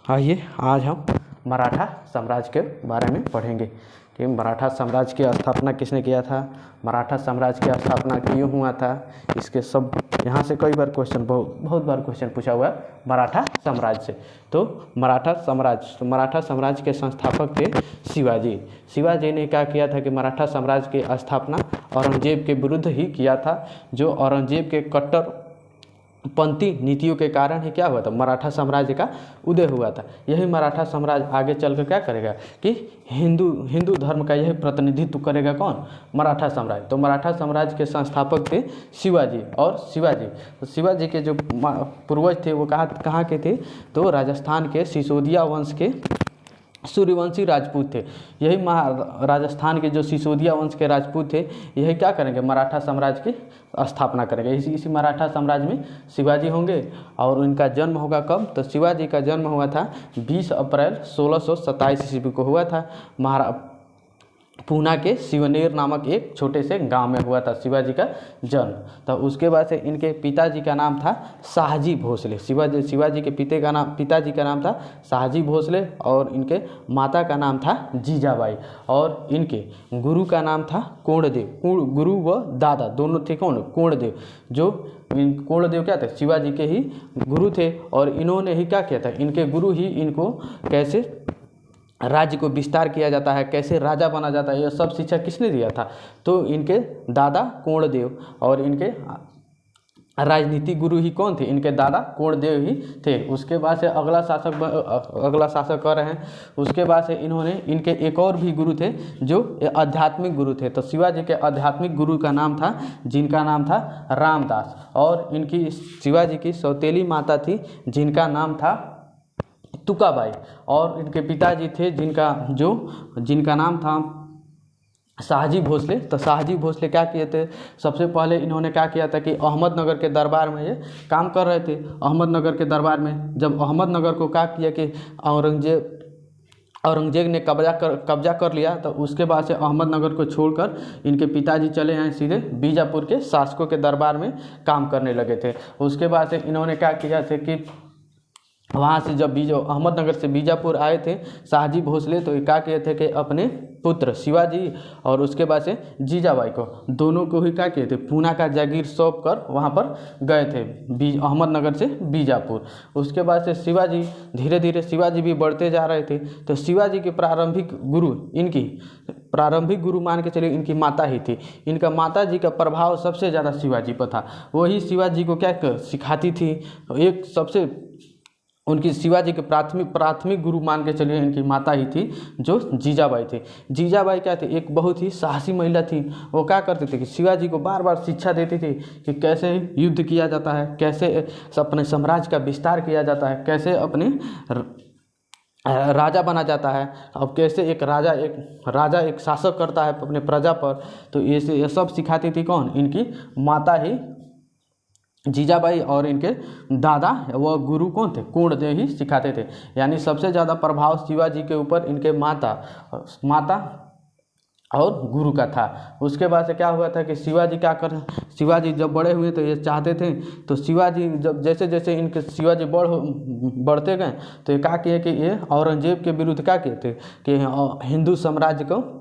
आइए आज हम मराठा साम्राज्य के बारे में पढ़ेंगे कि मराठा साम्राज्य की स्थापना किसने किया था, मराठा साम्राज्य की स्थापना क्यों हुआ था। इसके सब यहाँ से कई बार क्वेश्चन बहुत बार क्वेश्चन पूछा हुआ है मराठा साम्राज्य से। तो मराठा साम्राज्य के संस्थापक थे शिवाजी। शिवाजी ने क्या किया था कि मराठा साम्राज्य की स्थापना औरंगजेब के विरुद्ध ही किया था, जो औरंगजेब के कट्टरपंथी नीतियों के कारण ही क्या हुआ था, मराठा साम्राज्य का उदय हुआ था। यही मराठा साम्राज्य आगे चलकर क्या करेगा कि हिंदू धर्म का यही प्रतिनिधित्व करेगा। कौन? मराठा साम्राज्य। तो मराठा साम्राज्य के संस्थापक थे शिवाजी। और शिवाजी के जो पूर्वज थे वो कहाँ के थे, तो राजस्थान के सिसोदिया वंश के सूर्यवंशी राजपूत थे। यही राजस्थान के जो सिसोदिया वंश के राजपूत थे, यही क्या करेंगे, मराठा साम्राज्य की स्थापना करेंगे। इसी मराठा साम्राज्य में शिवाजी होंगे। और उनका जन्म होगा कब, तो शिवाजी का जन्म हुआ था 20 अप्रैल 1627 ईस्वी को हुआ था। पूना के शिवनेर नामक एक छोटे से गांव में हुआ था शिवाजी का जन्म। तो उसके बाद से इनके पिताजी का नाम था शाहजी भोसले। शिवाजी के पिताजी का नाम था शाहजी भोसले और इनके माता का नाम था जीजाबाई। और इनके गुरु का नाम था कोणदेव। गुरु व दादा दोनों थे कौन? कोणदेव। जो कोणदेव क्या थे, शिवाजी के ही गुरु थे। और इन्होंने ही क्या किया था, इनके गुरु ही इनको कैसे राज्य को विस्तार किया जाता है, कैसे राजा बना जाता है, यह सब शिक्षा किसने दिया था, तो इनके दादा कोणदेव। और इनके राजनीतिक गुरु ही कौन थे, इनके दादा कोणदेव ही थे। उसके बाद से अगला शासक कर रहे हैं। उसके बाद से इनके एक और भी गुरु थे जो आध्यात्मिक गुरु थे। तो शिवाजी के आध्यात्मिक गुरु का नाम था, जिनका नाम था रामदास। और इनकी शिवाजी की सौतेली माता थी जिनका नाम था तुकाबाई। और इनके पिताजी थे जिनका नाम था शाहजी भोसले। तो शाहजी भोसले क्या किए थे, सबसे पहले इन्होंने क्या किया था कि अहमदनगर के दरबार में ये काम कर रहे थे। अहमदनगर के दरबार में जब अहमदनगर को क्या किया कि औरंगजेब ने कब्जा कर लिया, तो उसके बाद से अहमदनगर को छोड़कर इनके पिताजी चले आए सीधे बीजापुर के शासकों के दरबार में काम करने लगे थे। उसके बाद से इन्होंने क्या किया था कि वहाँ से जब अहमदनगर से बीजापुर आए थे शाहजी भोसले, तो ये क्या किए थे कि अपने पुत्र शिवाजी और उसके बाद से जीजाबाई को दोनों को ही क्या किए थे, पूना का जागीर सौंप कर वहाँ पर गए थे अहमदनगर से बीजापुर। उसके बाद से शिवाजी धीरे धीरे शिवाजी भी बढ़ते जा रहे थे। तो शिवाजी के प्रारंभिक गुरु मान के चलिए इनकी माता ही थी। इनका माता जी का प्रभाव सबसे ज़्यादा शिवाजी पर था। वही शिवाजी को क्या सिखाती थी, एक सबसे उनकी शिवाजी के प्राथमिक गुरु मान के चलिए इनकी माता ही थी जो जीजाबाई थी। जीजाबाई क्या थी, एक बहुत ही साहसी महिला थी। वो क्या करते थे कि शिवाजी को बार बार शिक्षा देती थी कि कैसे युद्ध किया जाता है, कैसे अपने साम्राज्य का विस्तार किया जाता है, कैसे अपने राजा बना जाता है, अब कैसे एक राजा एक शासक करता है अपने प्रजा पर। तो ये सब सिखाती थी कौन, इनकी माता ही जीजाबाई। और इनके दादा व गुरु कौन थे, कोणदेव ही सिखाते थे। यानी सबसे ज़्यादा प्रभाव शिवाजी के ऊपर इनके माता और गुरु का था। उसके बाद से क्या हुआ था कि शिवाजी जब बड़े हुए तो ये चाहते थे, तो शिवाजी जब जैसे जैसे इनके शिवाजी बढ़ते गए, तो ये क्या किए कि ये औरंगजेब के विरुद्ध क्या किए थे कि हिंदू साम्राज्य को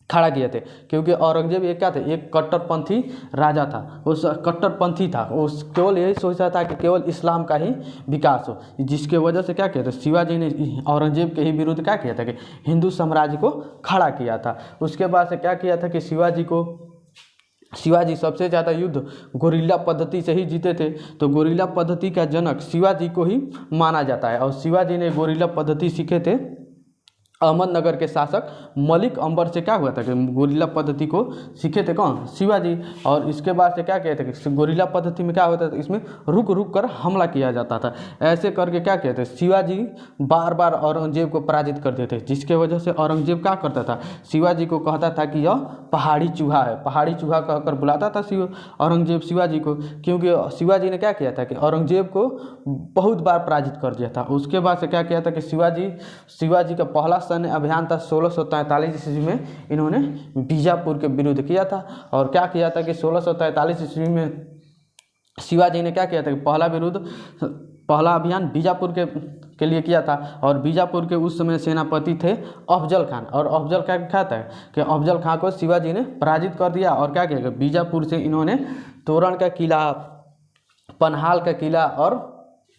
खड़ा किए थे। क्योंकि औरंगजेब एक क्या था, एक कट्टरपंथी राजा था। उस कट्टरपंथी था, उस केवल यही सोचता था कि केवल इस्लाम का ही विकास हो, जिसके वजह से क्या किया था, शिवाजी ने औरंगजेब के ही विरुद्ध क्या किया था कि हिंदू साम्राज्य को खड़ा किया था। उसके बाद से क्या किया था कि शिवाजी सबसे ज़्यादा युद्ध गोरिल्ला पद्धति से ही जीते थे। तो गोरिल्ला पद्धति का जनक शिवाजी को ही माना जाता है। और शिवाजी ने गोरिल्ला पद्धति सीखे थे अहमदनगर के शासक मलिक अंबर से। क्या हुआ था कि गोरिल्ला पद्धति को सीखे थे कौन, शिवाजी। और इसके बाद से क्या कहते थे कि गोरिल्ला पद्धति में क्या होता था, इसमें रुक कर हमला किया जाता था। ऐसे करके क्या कहते, शिवाजी बार बार औरंगजेब को पराजित करते थे, जिसके वजह से औरंगजेब क्या करता था, शिवाजी को कहता था कि यह पहाड़ी चूहा है, पहाड़ी चूहा कहकर बुलाता था औरंगजेब शिवाजी को। क्योंकि शिवाजी ने क्या किया था कि औरंगजेब को बहुत बार पराजित कर दिया था। उसके बाद से क्या किया था कि शिवाजी का पहला सैन्य अभियान था 1643 ईस्वी में, इन्होंने बीजापुर के विरुद्ध किया था। और क्या किया था कि 1643 ईस्वी में शिवाजी ने क्या किया था कि पहला अभियान बीजापुर के के लिए किया था। और बीजापुर के उस समय सेनापति थे अफजल खान, और अफजल खान क्या था कि अफजल खान को शिवाजी ने पराजित कर दिया। और क्या किया, बीजापुर से इन्होंने तोरण का किला, पनहाल का किला और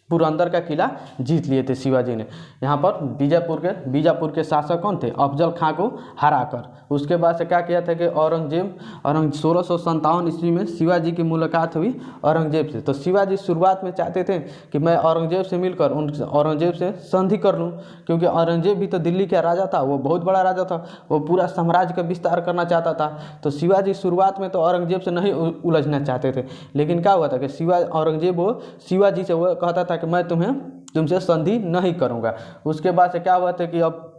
पुरंदर का किला जीत लिए थे शिवाजी ने। यहाँ पर बीजापुर के शासक कौन थे, अफजल खां को हराकर। उसके बाद से क्या किया था कि औरंगजेब 1657 ईस्वी में शिवाजी की मुलाकात हुई औरंगजेब से। तो शिवाजी शुरुआत में चाहते थे कि मैं औरंगजेब से मिलकर औरंगजेब से संधि कर लूँ, क्योंकि औरंगजेब भी तो दिल्ली का राजा था, वो बहुत बड़ा राजा था, वो पूरा साम्राज्य का विस्तार करना चाहता था। तो शिवाजी शुरुआत में तो औरंगजेब से नहीं उलझना चाहते थे, लेकिन क्या हुआ था कि औरंगजेब वो शिवाजी से वो कहता था कि मैं तुमसे संधि नहीं करूंगा। उसके बाद से क्या हुआ था कि अब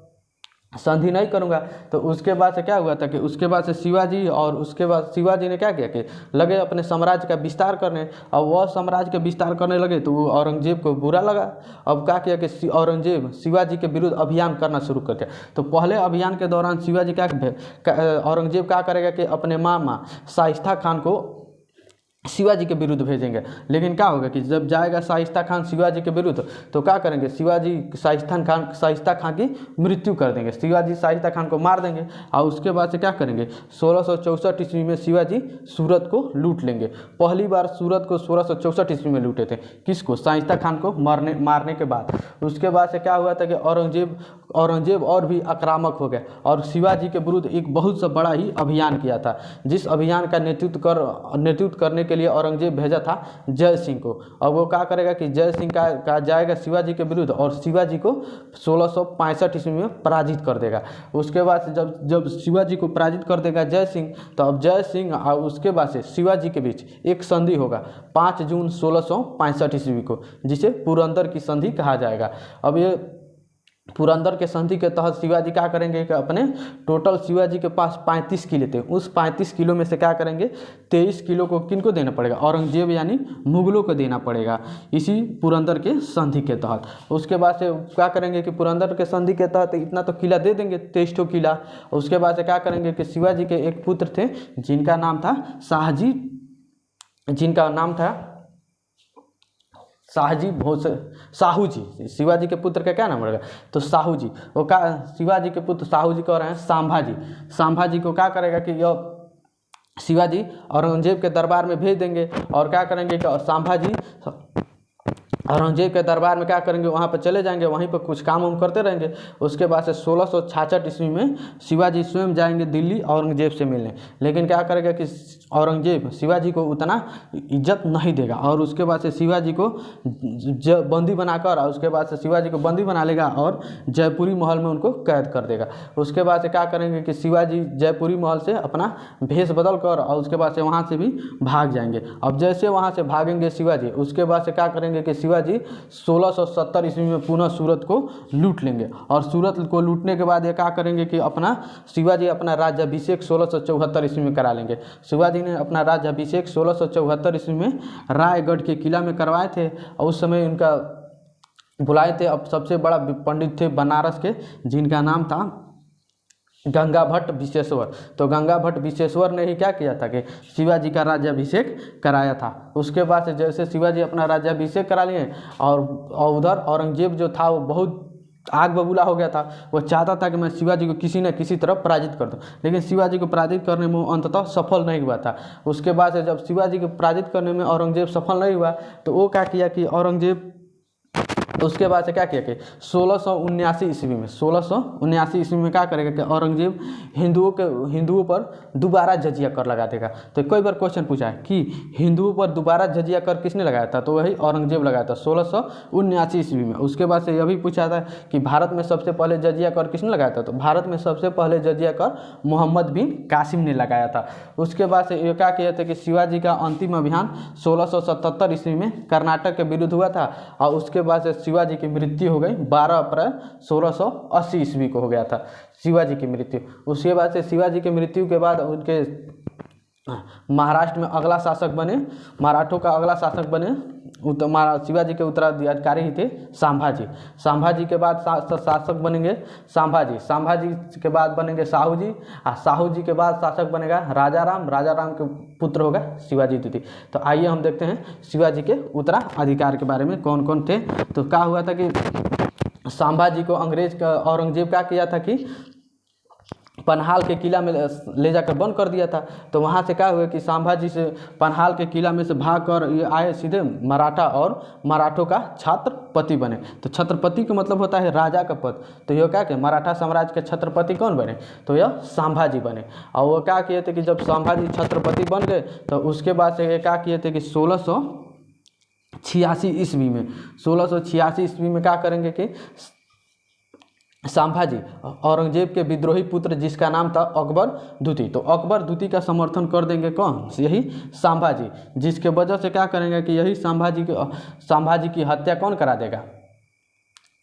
संधि नहीं करूंगा, तो उसके बाद से क्या हुआ था कि उसके बाद से शिवाजी, और उसके बाद शिवाजी ने क्या किया कि लगे अपने साम्राज्य का विस्तार करने। और वह साम्राज्य का विस्तार करने लगे तो वो औरंगजेब को बुरा लगा। अब क्या किया कि औरंगजेब शिवाजी के विरुद्ध अभियान करना शुरू कर दिया। तो पहले अभियान के दौरान शिवाजी औरंगजेब क्या करेगा कि अपने मामा शाइस्ता खान को शिवाजी के विरुद्ध भेजेंगे। लेकिन क्या होगा कि जब जाएगा शाइस्ता खान शिवाजी के विरुद्ध, तो क्या करेंगे, शिवाजी शाइस्ता खान की मृत्यु कर देंगे, शिवाजी शाइस्ता खान को मार देंगे। और उसके बाद से क्या करेंगे, 1664 ईस्वी में शिवाजी सूरत को लूट लेंगे। पहली बार सूरत को 1664 ईस्वी में लूटे थे, किसको, शाइस्ता खान को मारने के बाद। उसके बाद से क्या हुआ था कि औरंगजेब और भी आक्रामक हो गया और शिवाजी के विरुद्ध एक बहुत सा बड़ा ही अभियान किया था, जिस अभियान का नेतृत्व करने के लिए औरंगजेब भेजा था जय सिंह को। और वो क्या करेगा कि जय सिंह का जाएगा शिवाजी के विरुद्ध और शिवाजी को 1665 ईस्वी में पराजित कर देगा। उसके बाद से जब शिवाजी को पराजित कर देगा जय सिंह, तो अब जय सिंह और उसके बाद से शिवाजी के बीच एक संधि होगा 5 जून 1665 ईस्वी को, जिसे पुरंदर की संधि कहा जाएगा। अब ये पुरंदर के संधि के तहत शिवाजी क्या करेंगे कि अपने टोटल शिवाजी के पास 35 किले थे, उस 35 किलो में से क्या करेंगे, 23 किलो को किनको देना पड़ेगा, औरंगजेब यानी मुगलों को देना पड़ेगा, इसी पुरंदर के संधि के तहत। उसके बाद से क्या करेंगे कि पुरंदर के संधि के तहत इतना तो किला दे देंगे, 23 किला। उसके बाद से क्या करेंगे कि शिवाजी के एक पुत्र थे जिनका नाम था साहू जी। शिवाजी के पुत्र का क्या नाम रहेगा, तो साहू जी। वो क्या, शिवाजी के पुत्र साहू जी कह रहे हैं सांभा जी को क्या करेगा कि यह शिवाजी औरंगजेब के दरबार में भेज देंगे। और क्या करेंगे कि सांभा जी औरंगजेब के दरबार में क्या करेंगे, वहाँ पर चले जाएंगे, वहीं पर कुछ काम हम करते रहेंगे। उसके बाद से 1666 ईस्वी में शिवाजी स्वयं जाएंगे दिल्ली औरंगजेब से मिलने। लेकिन क्या करेगा कि औरंगजेब शिवाजी को उतना इज्जत नहीं देगा और उसके बाद से शिवाजी को बंदी बनाकर, और उसके बाद से शिवाजी को बंदी बना लेगा और जयपुरी महल में उनको कैद कर देगा। उसके बाद से क्या करेंगे कि शिवाजी जयपुरी महल से अपना भेष बदल कर और उसके बाद से वहाँ से भी भाग जाएंगे। अब जैसे वहाँ से भागेंगे शिवाजी, उसके बाद से क्या करेंगे कि शिवाजी 1670 ईस्वी में पुनः सूरत को लूट लेंगे। और सूरत को लूटने के बाद ये क्या करेंगे कि शिवाजी अपना राज्याभिषेक 1674 ईस्वी में करा लेंगे। शिवाजी ने अपना राज्याभिषेक 1674 ईस्वी में रायगढ़ के किला में करवाए थे और उस समय उनका बुलाए थे। अब सबसे बड़ा पंडित थे बनारस के, जिनका नाम था गंगा भट्ट विश्वेश्वर। तो गंगा भट्ट विश्वेश्वर ने ही क्या किया था कि शिवाजी का राज्याभिषेक कराया था। उसके बाद से जैसे शिवाजी अपना राज्याभिषेक करा लिए और उधर औरंगजेब जो था वो बहुत आग बबूला हो गया था। वो चाहता था कि मैं शिवाजी को किसी न किसी तरह पराजित कर दूं, लेकिन शिवाजी को पराजित करने में अंततः सफल नहीं हुआ था। उसके बाद से जब शिवाजी को पराजित करने में औरंगजेब सफल नहीं हुआ, तो वो क्या किया कि औरंगजेब उसके बाद से क्या किया कि 1679 ईस्वी में क्या करेगा कि औरंगजेब हिंदुओं पर दोबारा जजिया कर लगा देगा। तो कई बार क्वेश्चन पूछा है कि हिंदुओं पर दोबारा जजिया कर किसने लगाया था, तो वही औरंगजेब लगाया था 1679 ईस्वी में। उसके बाद से यह भी पूछा था कि भारत में सबसे पहले जजिया कर किसने लगाया था, तो भारत में सबसे पहले जजिया कर मोहम्मद बिन कासिम ने लगाया था। उसके बाद से ये क्या किया था कि शिवाजी का अंतिम अभियान 1677 ईस्वी में कर्नाटक के विरुद्ध हुआ था और उसके बाद से शिवाजी की मृत्यु हो गई 12 अप्रैल 1680 ईस्वी को हो गया था शिवाजी की मृत्यु। उसके बाद से शिवाजी की मृत्यु के बाद उनके महाराष्ट्र में अगला शासक बने, मराठों का अगला शासक बने शिवाजी के उत्तराधिकारी ही थे संभाजी के बाद शासक बनेंगे संभाजी के बाद बनेंगे साहू जी, और साहू जी के बाद शासक बनेगा राजाराम के पुत्र होगा शिवाजी द्वितीय। तो आइए हम देखते हैं शिवाजी के उत्तराधिकार के बारे में कौन कौन थे। तो क्या हुआ था कि संभाजी को अंग्रेज का औरंगजेब क्या किया था कि पनहाल के किला में ले जाकर बंद कर दिया था। तो वहाँ से क्या हुआ कि संभाजी से पनहाल के किला में से भागकर ये आए सीधे मराठा और मराठों का छत्रपति बने। तो छत्रपति का मतलब होता है राजा का पद। तो ये क्या कि मराठा साम्राज्य के छत्रपति कौन बने? तो यह संभाजी बने। और वो क्या किए थे कि जब संभाजी छत्रपति बन गए तो उसके बाद से ये क्या किए थे कि 1686 ईस्वी में 1686 ईस्वी में क्या करेंगे कि संभाजी औरंगजेब के विद्रोही पुत्र जिसका नाम था अकबर द्वितीय, तो अकबर द्वितीय का समर्थन कर देंगे कौन? यही संभाजी, जिसके वजह से क्या करेंगे कि यही संभाजी की हत्या कौन करा देगा?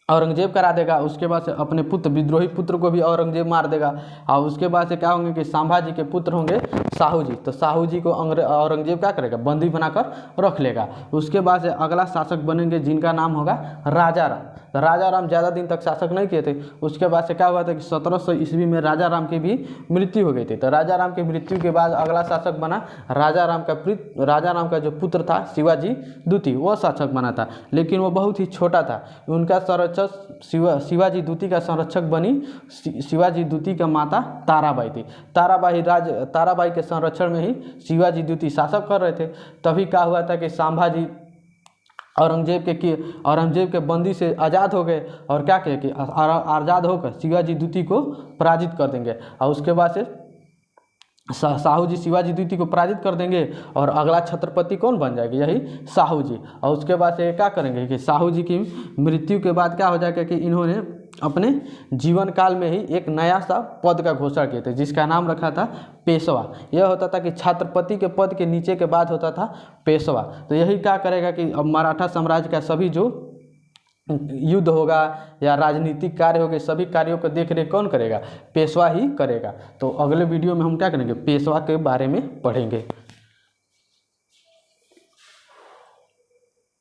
औरंगजेब करा देगा। उसके बाद से अपने पुत्र विद्रोही पुत्र को भी औरंगजेब मार देगा। और उसके बाद से क्या होंगे कि संभाजी के पुत्र होंगे साहू जी। तो साहू जी को औरंगजेब क्या करेगा? बंदी बनाकर रख लेगा। उसके बाद से अगला शासक बनेंगे जिनका नाम होगा राजा राम। तो राजा राम ज़्यादा दिन तक शासक नहीं किए थे। उसके बाद से क्या हुआ था कि 1700 ईस्वी में राजा राम की भी मृत्यु हो गई थी। तो राजा राम की मृत्यु के बाद अगला शासक बना राजा राम का जो पुत्र था शिवाजी द्वितीय, वो शासक बना था, लेकिन वो बहुत ही छोटा था। उनका शिवाजी द्वितीय का संरक्षक बनी शिवाजी द्वितीय का माता ताराबाई थी। ताराबाई के संरक्षण में ही शिवाजी द्वितीय शासक कर रहे थे। तभी क्या हुआ था कि संभाजी औरंगजेब के बंदी से आज़ाद हो गए और क्या किए कि आज़ाद होकर शिवाजी द्वितीय को पराजित कर देंगे। और उसके बाद से साहू जी शिवाजी द्वितीय को पराजित कर देंगे और अगला छत्रपति कौन बन जाएगी? यही साहू जी। और उसके बाद से क्या करेंगे कि साहू जी की मृत्यु के बाद क्या हो जाएगा कि इन्होंने अपने जीवन काल में ही एक नया सा पद का घोषणा किए थे जिसका नाम रखा था पेशवा। यह होता था कि छत्रपति के पद के नीचे के बाद होता था पेशवा। तो यही क्या करेगा कि अब मराठा साम्राज्य का सभी जो युद्ध होगा या राजनीतिक कार्य होंगे, सभी कार्यों को देख रेख कौन करेगा? पेशवा ही करेगा। तो अगले वीडियो में हम क्या करेंगे? पेशवा के बारे में पढ़ेंगे।